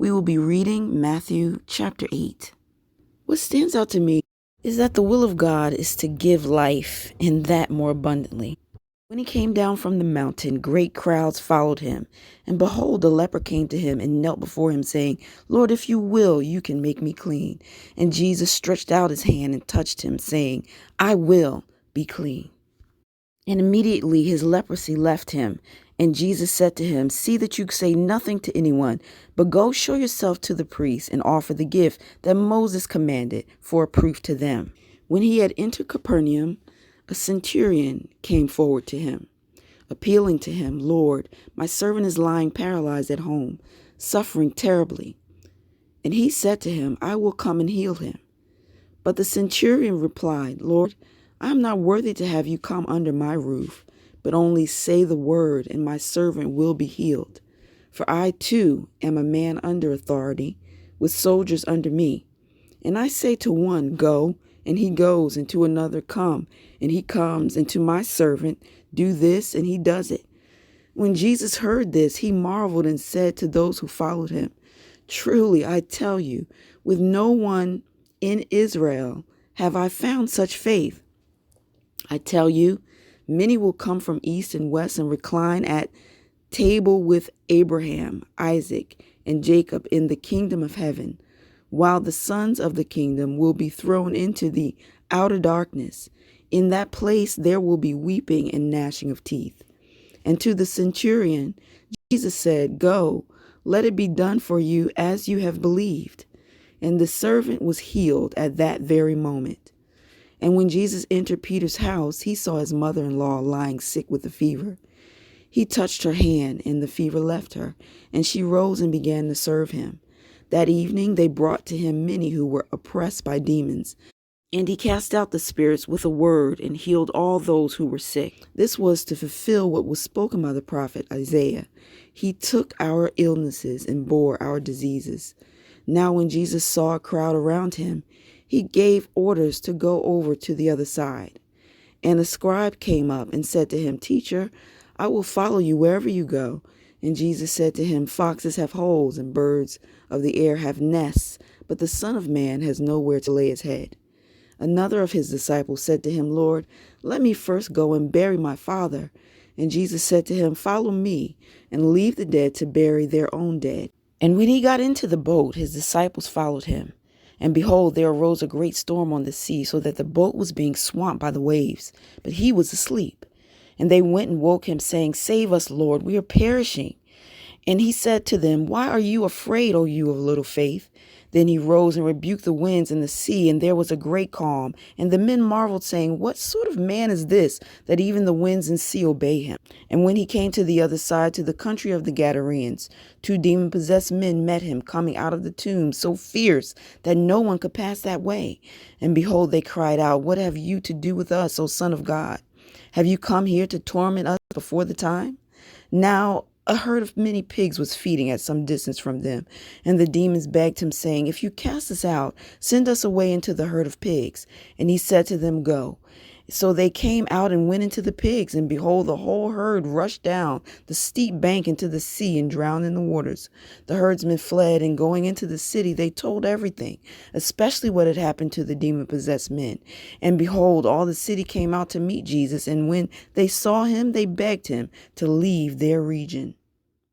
We will be reading Matthew chapter 8. What stands out to me is that the will of God is to give life, and that more abundantly. When he came down from the mountain, great crowds followed him. And behold, a leper came to him and knelt before him, saying, Lord, if you will, you can make me clean. And Jesus stretched out his hand and touched him, saying, I will be clean. And immediately his leprosy left him. And Jesus said to him, See that you say nothing to anyone, but go show yourself to the priest and offer the gift that Moses commanded for a proof to them. When he had entered Capernaum, a centurion came forward to him, appealing to him, Lord, my servant is lying paralyzed at home, suffering terribly. And he said to him, I will come and heal him. But the centurion replied, Lord, I am not worthy to have you come under my roof, but only say the word, and my servant will be healed. For I too am a man under authority, with soldiers under me. And I say to one, Go, and he goes, and to another, Come, and he comes, and to my servant, Do this, and he does it. When Jesus heard this, he marveled and said to those who followed him, Truly, I tell you, with no one in Israel have I found such faith. I tell you, many will come from east and west and recline at table with Abraham, Isaac, and Jacob in the kingdom of heaven, while the sons of the kingdom will be thrown into the outer darkness. In that place there will be weeping and gnashing of teeth. And to the centurion, Jesus said, Go, let it be done for you as you have believed. And the servant was healed at that very moment. And when Jesus entered Peter's house, he saw his mother-in-law lying sick with a fever. He touched her hand, and the fever left her, and she rose and began to serve him. That evening they brought to him many who were oppressed by demons, and he cast out the spirits with a word and healed all those who were sick. This was to fulfill what was spoken by the prophet Isaiah. He took our illnesses and bore our diseases. Now when Jesus saw a crowd around him, he gave orders to go over to the other side. And a scribe came up and said to him, Teacher, I will follow you wherever you go. And Jesus said to him, Foxes have holes and birds of the air have nests, but the Son of Man has nowhere to lay his head. Another of his disciples said to him, Lord, let me first go and bury my father. And Jesus said to him, Follow me, and leave the dead to bury their own dead. And when he got into the boat, his disciples followed him. And behold, there arose a great storm on the sea, so that the boat was being swamped by the waves. But he was asleep. And they went and woke him, saying, Save us, Lord, we are perishing. And he said to them, Why are you afraid, O you of little faith? Then he rose and rebuked the winds and the sea, and there was a great calm. And the men marveled, saying, What sort of man is this, that even the winds and sea obey him? And when he came to the other side, to the country of the Gadarenes, 2 demon-possessed men met him, coming out of the tomb, so fierce that no one could pass that way. And behold, they cried out, What have you to do with us, O Son of God? Have you come here to torment us before the time? Now a herd of many pigs was feeding at some distance from them, and the demons begged him, saying, If you cast us out, send us away into the herd of pigs. And he said to them, Go. So they came out and went into the pigs, and behold, the whole herd rushed down the steep bank into the sea and drowned in the waters. The herdsmen fled, and going into the city, they told everything, especially what had happened to the demon-possessed men. And behold, all the city came out to meet Jesus, and when they saw him, they begged him to leave their region.